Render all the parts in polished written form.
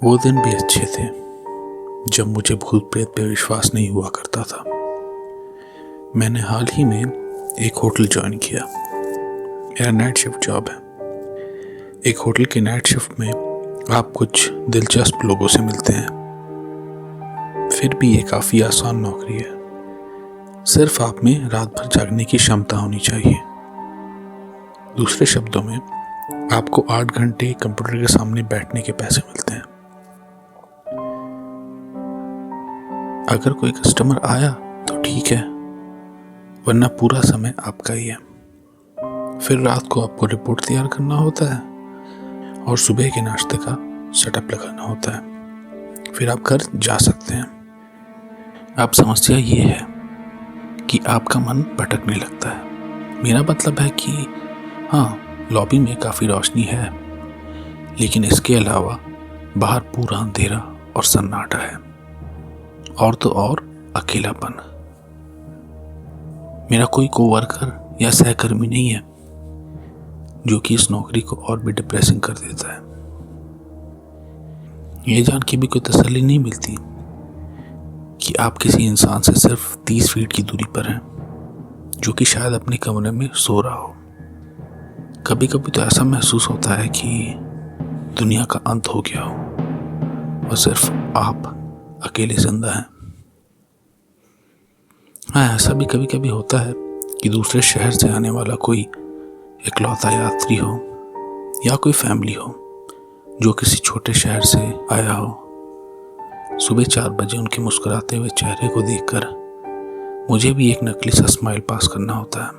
वो दिन भी अच्छे थे जब मुझे भूत प्रेत पे विश्वास नहीं हुआ करता था। मैंने हाल ही में एक होटल ज्वाइन किया। मेरा नाइट शिफ्ट जॉब है। एक होटल के नाइट शिफ्ट में आप कुछ दिलचस्प लोगों से मिलते हैं। फिर भी ये काफ़ी आसान नौकरी है। सिर्फ आप में रात भर जागने की क्षमता होनी चाहिए। दूसरे शब्दों में आपको 8 घंटे कंप्यूटर के सामने बैठने के पैसे मिलते हैं। अगर कोई कस्टमर आया तो ठीक है, वरना पूरा समय आपका ही है। फिर रात को आपको रिपोर्ट तैयार करना होता है और सुबह के नाश्ते का सेटअप लगाना होता है। फिर आप घर जा सकते हैं। अब समस्या ये है कि आपका मन भटकने लगता है। मेरा मतलब है कि हाँ, लॉबी में काफ़ी रोशनी है, लेकिन इसके अलावा बाहर पूरा अंधेरा और सन्नाटा है, और तो और अकेलापन। मेरा कोई कोवर्कर या सहकर्मी नहीं है, जो कि इस नौकरी को और भी डिप्रेसिंग कर देता है। ये जान के भी कोई तसल्ली नहीं मिलती कि आप किसी इंसान से सिर्फ 30 फीट की दूरी पर हैं, जो कि शायद अपने कमरे में सो रहा हो। कभी कभी तो ऐसा महसूस होता है कि दुनिया का अंत हो गया हो और सिर्फ आप अकेले जिंदा हैं। हाँ, ऐसा भी कभी कभी होता है कि दूसरे शहर से आने वाला कोई इकलौता यात्री हो या कोई फैमिली हो जो किसी छोटे शहर से आया हो। सुबह 4 बजे उनके मुस्कुराते हुए चेहरे को देखकर मुझे भी एक नकली सा स्माइल पास करना होता है।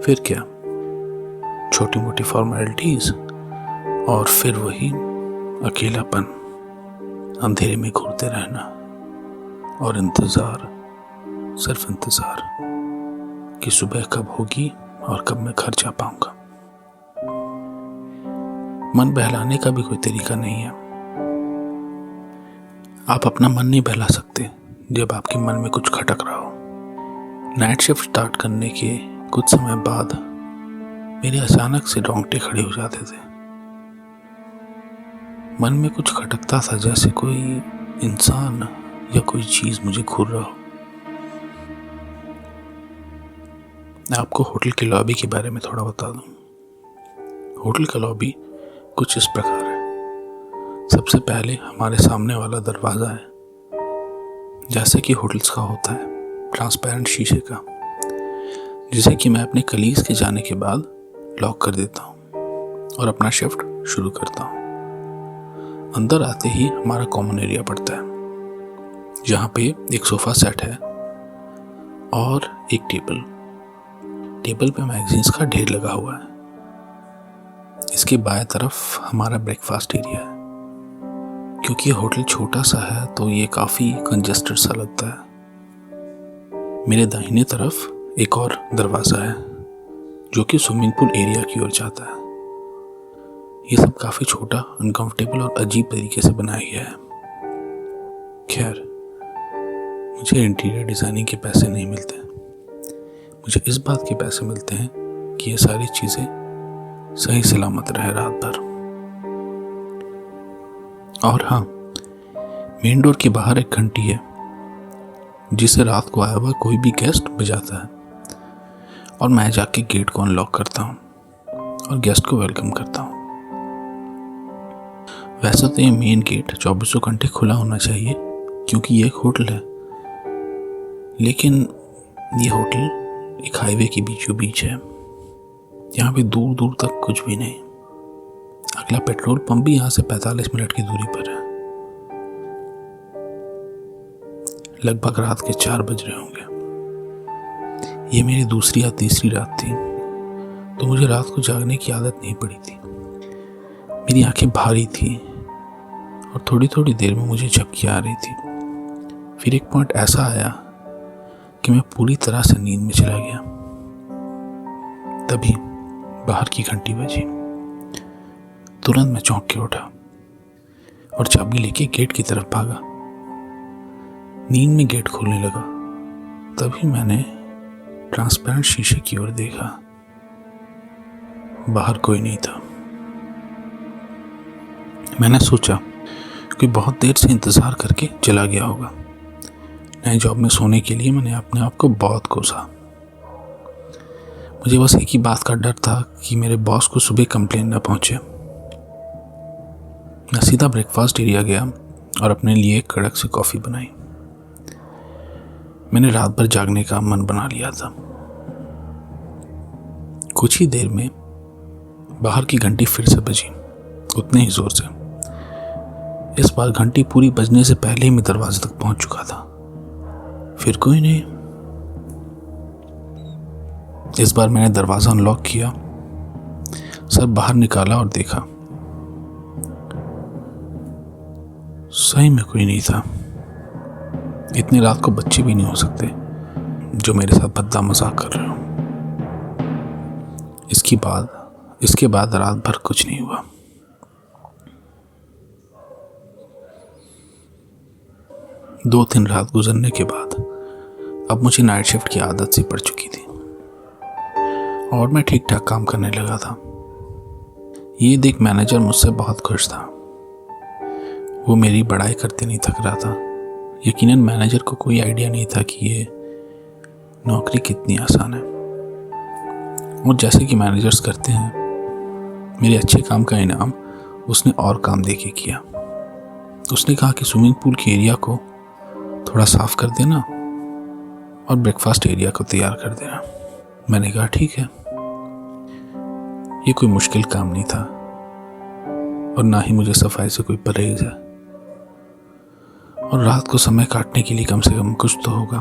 फिर क्या, छोटी मोटी फॉर्मेलिटीज और फिर वही अकेलापन, अंधेरे में घूरते रहना और इंतज़ार, सिर्फ इंतज़ार कि सुबह कब होगी और कब मैं घर जा पाऊंगा। मन बहलाने का भी कोई तरीका नहीं है। आप अपना मन नहीं बहला सकते जब आपके मन में कुछ खटक रहा हो। नाइट शिफ्ट स्टार्ट करने के कुछ समय बाद मेरे अचानक से रोंगटे खड़े हो जाते थे। मन में कुछ खटकता था, जैसे कोई इंसान या कोई चीज मुझे घूर रहा हो। आपको होटल के लॉबी के बारे में थोड़ा बता दूं। होटल का लॉबी कुछ इस प्रकार है। सबसे पहले हमारे सामने वाला दरवाजा है, जैसे कि होटल्स का होता है, ट्रांसपेरेंट शीशे का, जिसे कि मैं अपने कलीग्स के जाने के बाद लॉक कर देता हूँ और अपना शिफ्ट शुरू करता हूँ। अंदर आते ही हमारा कॉमन एरिया पड़ता है, जहाँ पे एक सोफा सेट है और एक टेबल पे मैगजीन्स का ढेर लगा हुआ है। इसके बाएं तरफ हमारा ब्रेकफास्ट एरिया है। क्योंकि ये होटल छोटा सा है तो ये काफ़ी कंजेस्टेड सा लगता है। मेरे दाहिने तरफ एक और दरवाज़ा है जो कि स्विमिंग पूल एरिया की ओर जाता है। ये सब काफ़ी छोटा, अनकंफर्टेबल और अजीब तरीके से बनाया गया है। खैर, मुझे इंटीरियर डिज़ाइनिंग के पैसे नहीं मिलते। मुझे इस बात के पैसे मिलते हैं कि ये सारी चीज़ें सही सलामत रहे रात भर। और हाँ, मेन डोर के बाहर एक घंटी है, जिसे रात को आया हुआ कोई भी गेस्ट बजाता है और मैं जाके गेट को अनलॉक करता हूँ और गेस्ट को वेलकम करता हूँ। वैसे तो ये मेन गेट 24 घंटे खुला होना चाहिए क्योंकि ये एक होटल है, लेकिन ये होटल एक हाईवे के बीचों बीच है। यहाँ पे दूर दूर तक कुछ भी नहीं। अगला पेट्रोल पंप भी यहाँ से 45 मिनट की दूरी पर है। लगभग रात के 4 बज रहे होंगे। ये मेरी दूसरी या तीसरी रात थी, तो मुझे रात को जागने की आदत नहीं पड़ी थी। मेरी आंखें भारी थी और थोड़ी थोड़ी देर में मुझे झपकी आ रही थी। फिर एक पॉइंट ऐसा आया कि मैं पूरी तरह से नींद में चला गया। तभी बाहर की घंटी बजी। तुरंत मैं चौंक के उठा और चाबी लेके गेट की तरफ भागा। नींद में गेट खोलने लगा, तभी मैंने ट्रांसपेरेंट शीशे की ओर देखा। बाहर कोई नहीं था। मैंने सोचा कोई बहुत देर से इंतज़ार करके चला गया होगा। नए जॉब में सोने के लिए मैंने अपने आप को बहुत कोसा। मुझे बस एक ही बात का डर था कि मेरे बॉस को सुबह कंप्लेन न पहुंचे। मैं सीधा ब्रेकफास्ट एरिया गया और अपने लिए एक कड़क सी कॉफ़ी बनाई। मैंने रात भर जागने का मन बना लिया था। कुछ ही देर में बाहर की घंटी फिर से बजी, उतने ही जोर से। इस बार घंटी पूरी बजने से पहले ही मैं दरवाजे तक पहुंच चुका था। फिर कोई नहीं। इस बार मैंने दरवाजा अनलॉक किया, सर बाहर निकाला और देखा, सही में कोई नहीं था। इतनी रात को बच्चे भी नहीं हो सकते जो मेरे साथ भद्दा मजाक कर रहे हो। इसके बाद रात भर कुछ नहीं हुआ। दो तीन रात गुजरने के बाद अब मुझे नाइट शिफ्ट की आदत सी पड़ चुकी थी और मैं ठीक ठाक काम करने लगा था। ये देख मैनेजर मुझसे बहुत खुश था। वो मेरी बड़ाई करते नहीं थक रहा था। यकीनन मैनेजर को कोई आइडिया नहीं था कि ये नौकरी कितनी आसान है। और जैसे कि मैनेजर्स करते हैं, मेरे अच्छे काम का इनाम उसने और काम देके किया। उसने कहा कि स्विमिंग पूल के एरिया को थोड़ा साफ कर देना और ब्रेकफास्ट एरिया को तैयार कर देना। मैंने कहा ठीक है। ये कोई मुश्किल काम नहीं था और ना ही मुझे सफाई से कोई परहेज है। और रात को समय काटने के लिए कम से कम कुछ तो होगा।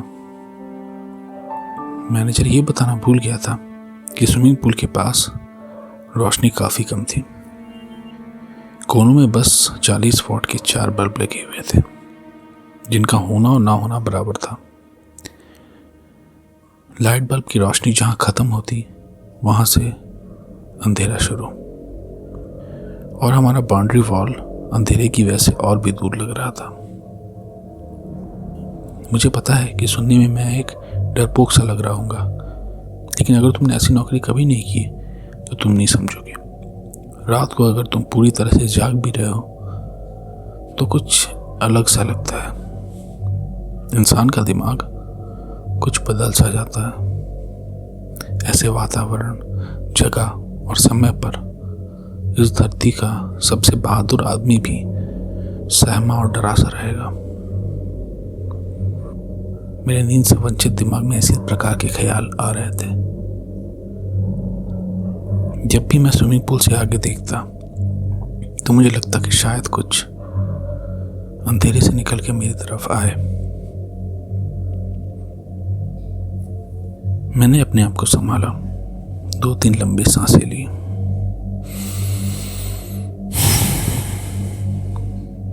मैनेजर ये बताना भूल गया था कि स्विमिंग पूल के पास रोशनी काफ़ी कम थी। कोनों में बस 40 वॉट के 4 बल्ब लगे हुए थे, जिनका होना और ना होना बराबर था। लाइट बल्ब की रोशनी जहां खत्म होती, वहां से अंधेरा शुरू। और हमारा बाउंड्री वॉल अंधेरे की वजह से और भी दूर लग रहा था। मुझे पता है कि सुनने में मैं एक डरपोक सा लग रहा हूँगा, लेकिन अगर तुमने ऐसी नौकरी कभी नहीं की तो तुम नहीं समझोगे। रात को अगर तुम पूरी तरह से जाग भी रहे हो तो कुछ अलग सा लगता है। इंसान का दिमाग कुछ बदल सा जाता है। ऐसे वातावरण, जगह और समय पर इस धरती का सबसे बहादुर आदमी भी सहमा और डरा सा रहेगा। मेरे नींद से वंचित दिमाग में इसी प्रकार के ख्याल आ रहे थे। जब भी मैं स्विमिंग पूल से आगे देखता तो मुझे लगता कि शायद कुछ अंधेरे से निकल के मेरी तरफ आए। मैंने अपने आप को संभाला, 2-3 लंबी सांसें ली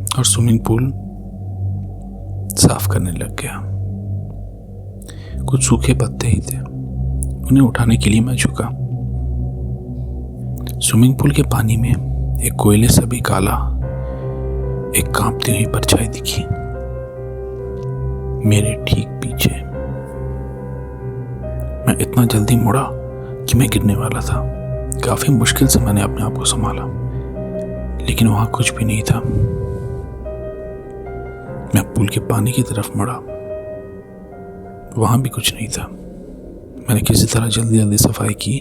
और स्विमिंग पूल साफ करने लग गया। कुछ सूखे पत्ते ही थे, उन्हें उठाने के लिए मैं झुका। स्विमिंग पूल के पानी में एक कोयले से भी काला एक कांपती हुई परछाई दिखी मेरे ठीक पीछे। मैं इतना जल्दी मुड़ा कि मैं गिरने वाला था। काफी मुश्किल से मैंने अपने आप को संभाला, लेकिन वहां कुछ भी नहीं था। मैं पूल के पानी की तरफ मुड़ा, वहां भी कुछ नहीं था। मैंने किसी तरह जल्दी जल्दी सफाई की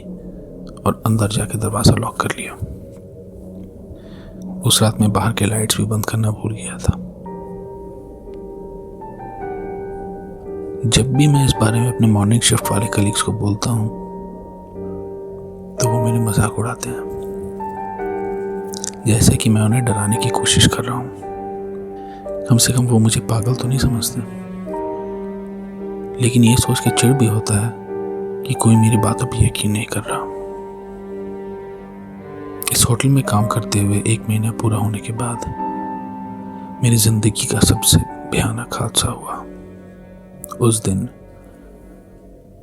और अंदर जाके दरवाजा लॉक कर लिया। उस रात में बाहर के लाइट्स भी बंद करना भूल गया था। जब भी मैं इस बारे में अपने मॉर्निंग शिफ्ट वाले कलीग्स को बोलता हूं तो वो मेरे मजाक उड़ाते हैं, जैसे कि मैं उन्हें डराने की कोशिश कर रहा हूं। कम से कम वो मुझे पागल तो नहीं समझते। लेकिन ये सोच के चिढ़ भी होता है कि कोई मेरी बातों पर यकीन नहीं कर रहा। इस होटल में काम करते हुए 1 महीना पूरा होने के बाद मेरी जिंदगी का सबसे भयानक हादसा हुआ। उस दिन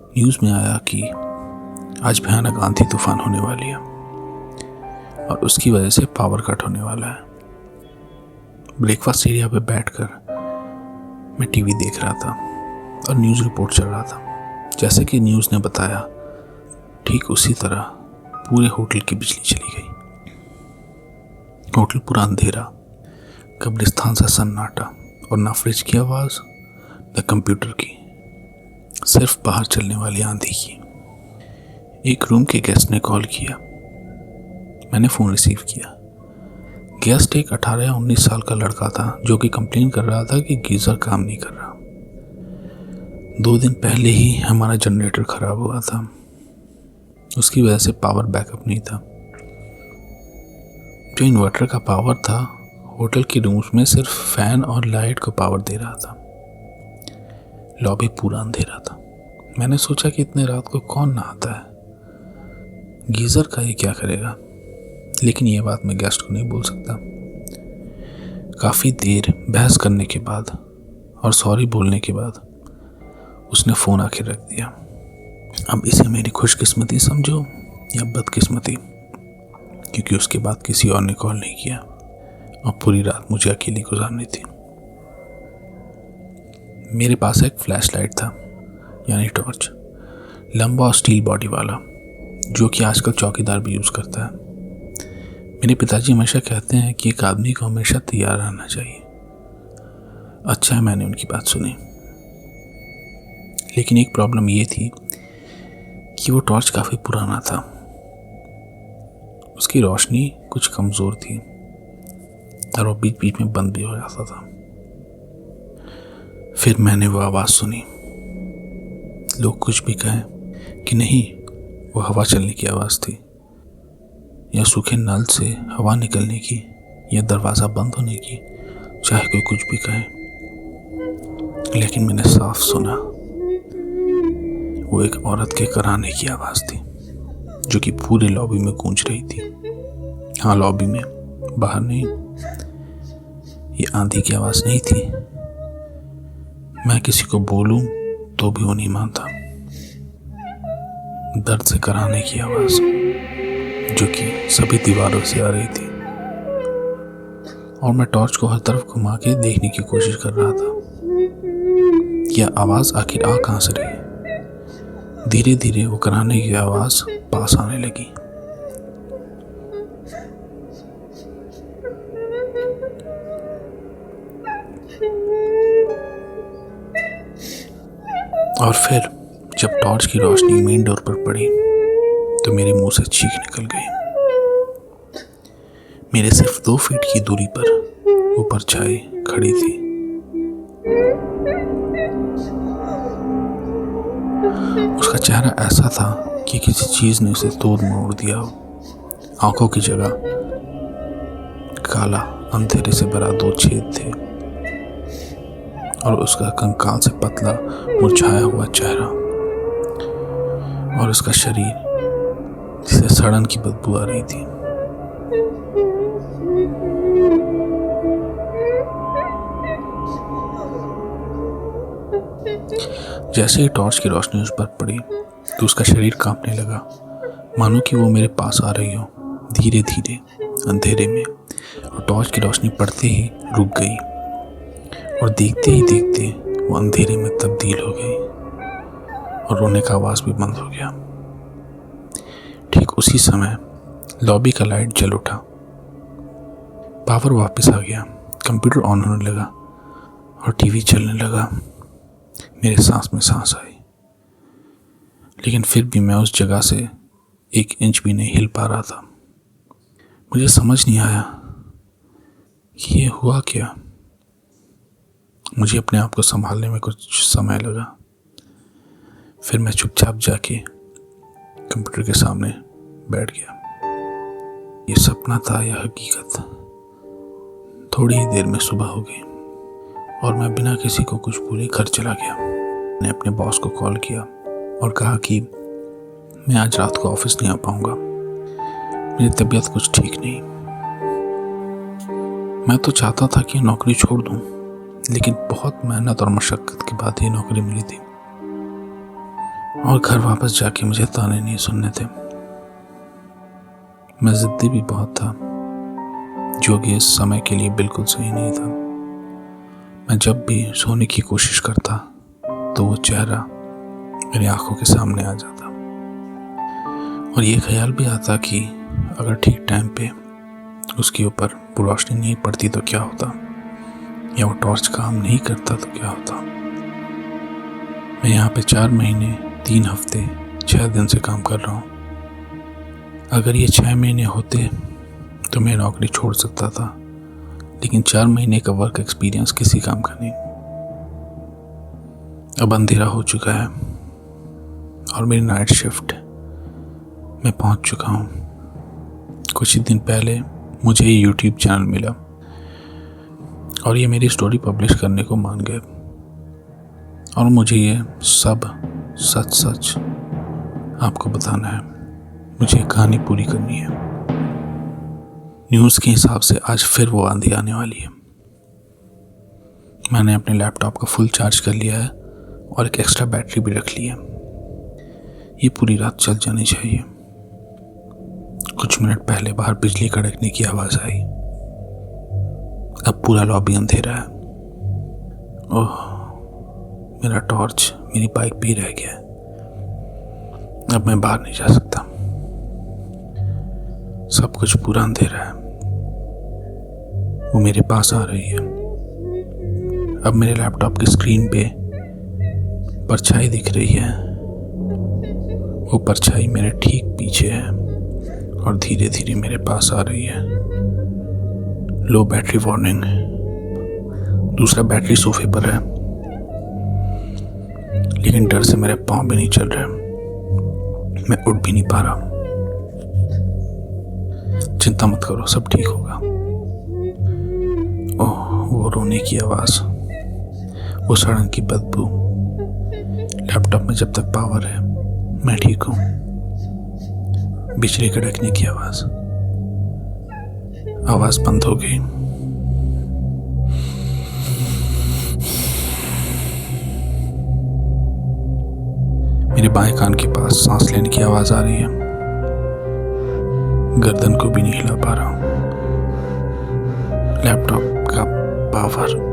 न्यूज़ में आया कि आज भयानक आंधी तूफान होने वाली है और उसकी वजह से पावर कट होने वाला है। ब्रेकफास्ट एरिया पे बैठकर मैं टीवी देख रहा था और न्यूज़ रिपोर्ट चल रहा था। जैसे कि न्यूज़ ने बताया, ठीक उसी तरह पूरे होटल की बिजली चली गई। होटल पूरा अंधेरा, कब्रिस्तान सा सन्नाटा और ना फ्रिज की आवाज़ न कंप्यूटर की, सिर्फ बाहर चलने वाली आंधी की। एक रूम के गेस्ट ने कॉल किया। मैंने फ़ोन रिसीव किया। गेस्ट एक 18 या 19 साल का लड़का था जो कि कंप्लेन कर रहा था कि गीज़र काम नहीं कर रहा। 2 दिन पहले ही हमारा जनरेटर ख़राब हुआ था, उसकी वजह से पावर बैकअप नहीं था। जो इन्वर्टर का पावर था होटल के रूम्स में सिर्फ फैन और लाइट को पावर दे रहा था। लॉबी पूरा अंधेरा था। मैंने सोचा कि इतने रात को कौन नहाता है, गीज़र का ये क्या करेगा, लेकिन ये बात मैं गेस्ट को नहीं बोल सकता। काफ़ी देर बहस करने के बाद और सॉरी बोलने के बाद उसने फ़ोन आके रख दिया। अब इसे मेरी खुशकिस्मती समझो या बदकिस्मती, क्योंकि उसके बाद किसी और ने कॉल नहीं किया और पूरी रात मुझे अकेली गुजारनी थी। मेरे पास एक फ्लैश लाइट था, यानी टॉर्च, लंबा और स्टील बॉडी वाला, जो कि आजकल चौकीदार भी यूज़ करता है। मेरे पिताजी हमेशा कहते हैं कि एक आदमी को हमेशा तैयार रहना चाहिए। अच्छा है, मैंने उनकी बात सुनी। लेकिन एक प्रॉब्लम ये थी कि वो टॉर्च काफ़ी पुराना था, उसकी रोशनी कुछ कमज़ोर थी और वो बीच बीच में बंद भी हो जाता था। फिर मैंने वो आवाज़ सुनी। लोग कुछ भी कहें कि नहीं, वो हवा चलने की आवाज़ थी, या सूखे नल से हवा निकलने की, या दरवाज़ा बंद होने की, चाहे कोई कुछ भी कहे, लेकिन मैंने साफ सुना। वो एक औरत के कराहने की आवाज़ थी जो कि पूरे लॉबी में गूंज रही थी। हाँ, लॉबी में, बाहर नहीं। ये आंधी की आवाज़ नहीं थी। मैं किसी को बोलूं तो भी वो नहीं मानता। दर्द से कराहने की आवाज़ जो कि सभी दीवारों से आ रही थी, और मैं टॉर्च को हर तरफ घुमा के देखने की कोशिश कर रहा था कि आवाज़ आखिर आ कहाँ से रही है। धीरे धीरे वो कराहने की आवाज़ पास आने लगी। और फिर जब टॉर्च की रोशनी मेन डोर पर पड़ी तो मेरे मुंह से चीख निकल गई। मेरे सिर्फ 2 फीट की दूरी पर वो परछाई खड़ी थी। उसका चेहरा ऐसा था कि किसी चीज ने उसे तोड़ मोड़ दिया हो। आंखों की जगह काला अंधेरे से भरा 2 छेद थे, और उसका कंकाल से पतला मुरझाया हुआ चेहरा, और उसका शरीर जिसे सड़न की बदबू आ रही थी। जैसे ही टॉर्च की रोशनी उस पर पड़ी तो उसका शरीर कांपने लगा, मानो कि वो मेरे पास आ रही हो, धीरे धीरे अंधेरे में। और टॉर्च की रोशनी पड़ते ही रुक गई, और देखते ही देखते वो अंधेरे में तब्दील हो गई, और रोने का आवाज़ भी बंद हो गया। ठीक उसी समय लॉबी का लाइट जल उठा, पावर वापस आ गया, कंप्यूटर ऑन होने लगा और टीवी चलने लगा। मेरे सांस में सांस आई, लेकिन फिर भी मैं उस जगह से 1 इंच भी नहीं हिल पा रहा था। मुझे समझ नहीं आया कि ये हुआ क्या। मुझे अपने आप को संभालने में कुछ समय लगा। फिर मैं चुपचाप जाके कंप्यूटर के सामने बैठ गया। ये सपना था या हकीकत? थोड़ी ही देर में सुबह हो गई और मैं बिना किसी को कुछ बोले घर चला गया। मैंने अपने बॉस को कॉल किया और कहा कि मैं आज रात को ऑफिस नहीं आ पाऊंगा, मेरी तबीयत कुछ ठीक नहीं। मैं तो चाहता था कि नौकरी छोड़ दूं, लेकिन बहुत मेहनत और मशक्कत के बाद ये नौकरी मिली थी, और घर वापस जाके मुझे ताने नहीं सुनने थे। मैं जिद्दी भी बहुत था, जो कि इस समय के लिए बिल्कुल सही नहीं था। मैं जब भी सोने की कोशिश करता तो वो चेहरा मेरी आंखों के सामने आ जाता, और ये ख्याल भी आता कि अगर ठीक टाइम पे उसके ऊपर रोशनी नहीं पड़ती तो क्या होता। या वो टॉर्च काम नहीं करता तो क्या होता। मैं यहाँ पे 4 महीने 3 हफ्ते 6 दिन से काम कर रहा हूँ। अगर ये 6 महीने होते तो मैं नौकरी छोड़ सकता था, लेकिन 4 महीने का वर्क एक्सपीरियंस किसी काम का नहीं। अब अंधेरा हो चुका है और मेरी नाइट शिफ्ट मैं पहुँच चुका हूँ। कुछ ही दिन पहले मुझे ये यूट्यूब चैनल मिला और ये मेरी स्टोरी पब्लिश करने को मान गए और मुझे ये सब सच सच आपको बताना है। मुझे कहानी पूरी करनी है। न्यूज़ के हिसाब से आज फिर वो आंधी आने वाली है। मैंने अपने लैपटॉप को फुल चार्ज कर लिया है और एक एक्स्ट्रा बैटरी भी रख ली है। ये पूरी रात चल जानी चाहिए। कुछ मिनट पहले बाहर बिजली कड़कने की आवाज़ आई। अब पूरा लॉबी अंधेरा है। ओह, मेरा टॉर्च मेरी बाइक भी रह गया है। अब मैं बाहर नहीं जा सकता। सब कुछ पूरा अंधेरा है। वो मेरे पास आ रही है। अब मेरे लैपटॉप की स्क्रीन पे परछाई दिख रही है। वो परछाई मेरे ठीक पीछे है और धीरे धीरे मेरे पास आ रही है। लो बैटरी वार्निंग। दूसरा बैटरी सोफे पर है, लेकिन डर से मेरे पाँव भी नहीं चल रहे। मैं उठ भी नहीं पा रहा। चिंता मत करो, सब ठीक होगा। ओह, वो रोने की आवाज़, वो सड़न की बदबू। लैपटॉप में जब तक पावर है मैं ठीक हूँ। बिजली कड़कने की आवाज़ बंद हो गई। मेरे बाएं कान के पास सांस लेने की आवाज़ आ रही है। गर्दन को भी नहीं हिला पा रहा हूँ। लैपटॉप का पावर